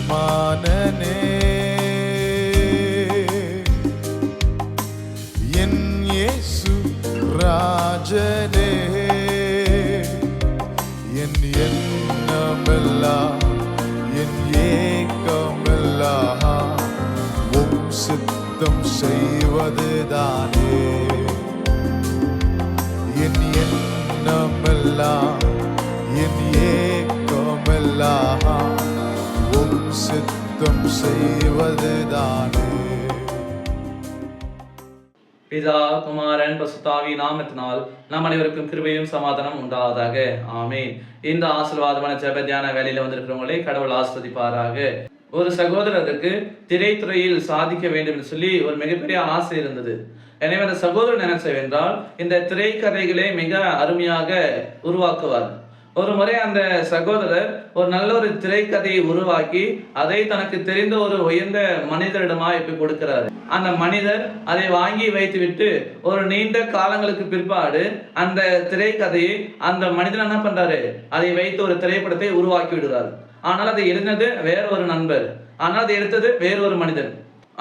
எஜமானனே, என் இயேசு ராஜனே, என் எண்ணமெல்லாம் என் ஏக்கமெல்லாம் உம் சித்தம் செய்வதுதானே. என் எண்ணமெல்லாம் என் ஏக்கமெல்லாம் உம் சித்தம் செய்வதுதானே. பிதா குமாரன் பசுத்தாவி நாமத்தினால் நம் அனைவருக்கும் கிருபையும் சமாதானம் உண்டாவதாக. ஆமீன். இந்த ஆசீர்வாதமான ஜெப தியான வேலையில வந்திருக்கிறவங்களை கடவுள் ஆசீர்வதிப்பாராக. ஒரு சகோதரருக்கு திரைத்துறையில் சாதிக்க வேண்டும் என்று சொல்லி ஒரு மிகப்பெரிய ஆசை இருந்தது. எனவே அந்த சகோதரன் என்ன செய்வென்றால் இந்த திரைக்கதைகளை மிக அருமையாக உருவாக்குவார். ஒரு முறை அந்த சகோதரர் ஒரு நல்ல ஒரு திரைக்கதையை உருவாக்கி அதை தனக்கு தெரிந்த ஒரு உயர்ந்த மனிதரிடமாக இப்ப கொடுக்கிறாரு. அந்த மனிதர் அதை வாங்கி வைத்து விட்டு ஒரு நீண்ட காலங்களுக்கு பிற்பாடு அந்த திரைக்கதையை அந்த மனிதன் என்ன பண்றாரு, அதை வைத்து ஒரு திரைப்படத்தை உருவாக்கி விடுறாரு. ஆனால் அதை எழுதினது வேற ஒரு நண்பர், ஆனால் அதை எடுத்தது வேற ஒரு மனிதன்.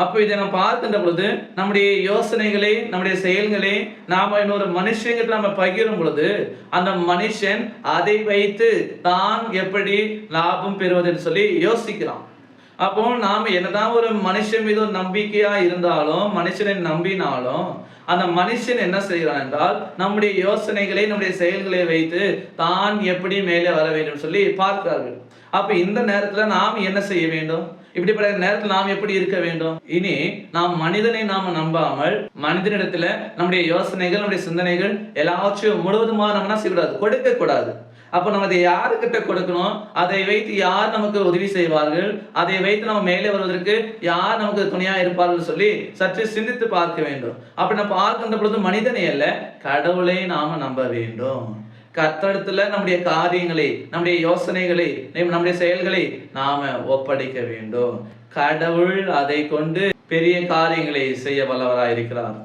அப்போ இதை நாம் பார்க்கின்ற பொழுது நம்முடைய யோசனைகளை நம்முடைய செயல்களை நாம இன்னொரு மனுஷங்கிட்ட நம்ம பகிரும் பொழுது அந்த மனுஷன் அதை வைத்து தான் எப்படி லாபம் பெறுவதுன்னு சொல்லி யோசிக்கிறான். அப்போ நாம என்னதான் ஒரு மனுஷன் மீது ஒரு நம்பிக்கையா இருந்தாலும் மனுஷனை நம்பினாலும் அந்த மனுஷன் என்ன செய்கிறான் என்றால் நம்முடைய யோசனைகளை நம்முடைய செயல்களை வைத்து தான் எப்படி மேலே வர வேண்டும் சொல்லி பார்க்கிறார்கள். அப்ப இந்த நேரத்துல நாம் என்ன செய்ய வேண்டும்? இப்படிப்பட்ட நேரத்தில் நாம் எப்படி இருக்க வேண்டும்? இனி நாம் மனிதனை நாம நம்பாமல் மனிதனிடத்துல நம்முடைய யோசனைகள் நம்முடைய சிந்தனைகள் எல்லாவற்றையும் முழுவதுமா நம்ம செய்யக்கூடாது, கொடுக்க கூடாது. அப்போ நம்ம அதை யாருக்கிட்ட கொடுக்கணும்? அதை வைத்து யார் நமக்கு உதவி செய்வார்கள்? அதை வைத்து நம்ம மேலே வருவதற்கு யார் நமக்கு துணையா இருப்பார்கள் சொல்லி சற்று சிந்தித்து பார்க்க வேண்டும். அப்படி நம்ம பார்க்கின்ற பொழுது மனிதனை அல்ல, கடவுளை நாம நம்ப வேண்டும். கர்த்தரிடத்துல நம்முடைய காரியங்களை நம்முடைய யோசனைகளை நம்முடைய செயல்களை நாம ஒப்படைக்க வேண்டும். கடவுள் அதை கொண்டு பெரிய காரியங்களை செய்ய வல்லவராயிருக்கிறார்.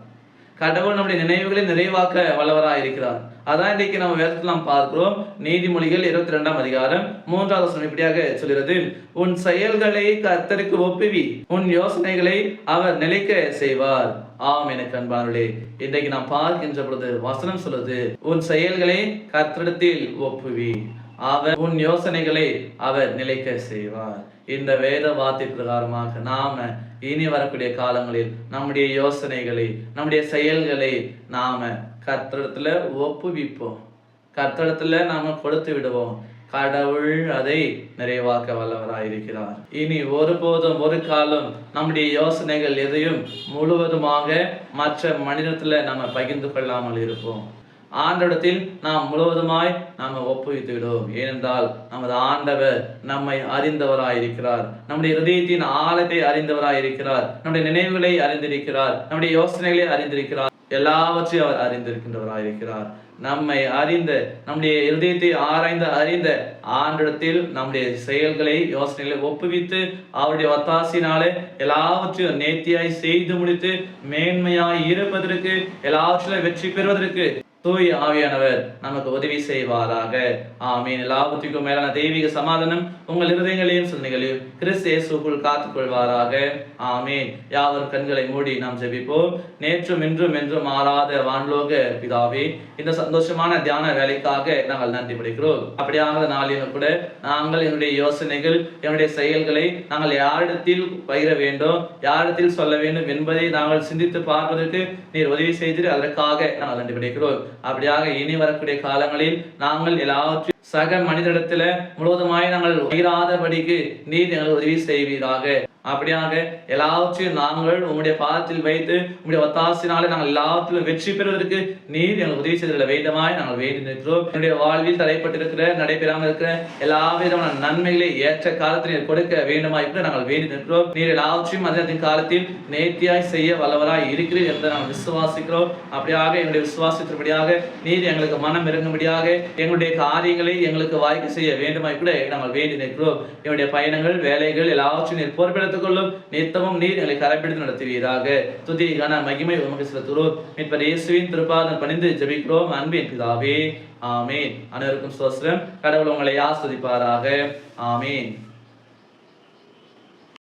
கடவுள் நம்முடைய நினைவுகளை நிறைவாக்க வல்லவராயிருக்கிறார். அதான் இன்றைக்கு நம்ம வேதத்தில் நாம் பார்க்கிறோம். நீதிமொழிகள் 22ஆம் அதிகாரம் 3வது வசனம் இப்படியாக சொல்கிறது, உன் செயல்களை கர்த்தருக்கு ஒப்புவி, உன் யோசனைகளை அவர் நிலைக்க செய்வார். ஆம் எனக்கு அன்பானவர்களே, இன்றைக்கு நாம் பார்க்கின்ற பொழுது வசனம் சொல்லுது, உன் செயல்களை கர்த்தரிடத்தில் ஒப்புவி, அவர் உன் யோசனைகளை அவர் நிலைக்க செய்வார். இந்த வேத வார்த்தை பிரகாரமாக நாம இனி வரக்கூடிய காலங்களில் நம்முடைய யோசனைகளை நம்முடைய செயல்களை நாம கர்த்தரிடத்துல ஒப்புவிப்போம், கர்த்தரிடத்துல நாம கொடுத்து விடுவோம். கடவுள் அதை நிறைவாக்க வல்லவராயிருக்கிறார். இனி ஒருபோதும் ஒரு காலம் நம்முடைய யோசனைகள் எதையும் முழுவதுமாக மற்ற மனிதத்துல நம்ம பகிர்ந்து கொள்ளாமல் இருப்போம். ஆண்டவரிடத்தில் நாம் முழுவதுமாய் நாம ஒப்புவித்து விடுவோம். ஏனென்றால் நமது ஆண்டவர் நம்மை அறிந்தவராயிருக்கிறார், நம்முடைய இதயத்தின் ஆழத்தை அறிந்தவராயிருக்கிறார், நம்முடைய நினைவுகளை அறிந்திருக்கிறார், நம்முடைய யோசனைகளை அறிந்திருக்கிறார், எல்லாவற்றையும் அவர் அறிந்திருக்கின்றவராயிருக்கிறார். நம்மை அறிந்த நம்முடைய இதயத்தை ஆராய்ந்து அறிந்த ஆண்டவரிடத்தில் நம்முடைய செயல்களை யோசனைகளை ஒப்புவித்து அவருடைய ஒத்தாசையினாலே எல்லாவற்றையும் நேர்த்தியாய் செய்து முடித்து மேன்மையாய் இருப்பதற்கு எல்லாவற்றிலும் வெற்றி பெறுவதற்கு தூய ஆவியானவர் நமக்கு உதவி செய்வாராக. ஆமீன். எல்லாவற்றுக்கும் மேலான தெய்வீக சமாதானம் உங்கள் இருதயங்களையும் சிந்தனைகளையும் கிறிஸ்து இயேசுவுக்குள் காத்துக் கொள்வாராக. ஆமீன். யாவர் கண்களை மூடி நாம் ஜெபிப்போம். நேற்றும் இன்றும் என்றும் மாறாத வான்லோக பிதாவே, இந்த சந்தோஷமான தியான வேலைக்காக நாங்கள் நன்றி படைக்கிறோம். அப்படியாக நாளிலும் கூட நாங்கள் என்னுடைய யோசனைகள் என்னுடைய செயல்களை நாங்கள் யாரிடத்தில் பகிர வேண்டும், யாரிடத்தில் சொல்ல வேண்டும் என்பதை நாங்கள் சிந்தித்து பார்ப்பதற்கு நீர் உதவி செய்து அதற்காக நாங்கள் நன்றி படைக்கிறோம். அப்படியாக இனி வரக்கூடிய காலங்களில் நாங்கள் எல்லாவற்றையும் சக மனிதரிடத்துல முழுவதுமாய் நாங்கள் பகிராதபடிக்கு நீர் எங்களுக்கு உதவி செய்வீராக. அப்படியாக எல்லாவற்றையும் நாங்கள் உங்களுடைய பாதத்தில் வைத்து உங்களுடைய ஒத்தாசினாலே நாங்கள் எல்லாவற்றிலும் வெற்றி பெறுவதற்கு நீர் எங்களுக்கு உதவி செய்திட வேண்டுமாய் நாங்கள் வேண்டி நிற்கிறோம். என்னுடைய வாழ்வில் தடைப்பட்டிருக்கிற நடைபெறாமல் இருக்கிற எல்லா விதமான நன்மைகளை ஏற்ற காலத்தில் நீர் கொடுக்க வேண்டுமாய் கூட நாங்கள் வேண்டி நிற்கிறோம். நீர் எல்லாவற்றையும் அதன் காலத்தில் நேர்த்தியாய் செய்ய வல்லவராய் இருக்கிறீர் என்று நாங்கள் விசுவாசிக்கிறோம். அப்படியாக எங்களுடைய விசுவாசத்தின்படியாக நீர் எங்களுக்கு மனம் இறங்கும்படியாக எங்களுடைய காரியங்களை எங்களுக்கு வாய்க்கு செய்ய வேண்டுமாய் கூட நாங்கள் வேண்டி நிற்கிறோம். என்னுடைய பயணங்கள் வேலைகள் எல்லாவற்றையும் நீர் பொறுப்பெடுத்து கொள்ளும். நித்தமும் நீர் எங்களை கரைப்பிடித்து நடத்துவீராக. துதி கன மகிமை உமக்கு செலுத்துகிறோம். மீட்பர் இயேசுவின் திருப்பாதம் பணிந்து ஜெபிக்கிறோம் அன்பின் பிதாவே. ஆமீன். அனைவருக்கும் ஸ்தோத்திரம். கடவுள் உங்களை ஆசீர்வதிப்பாராக. ஆமீன்.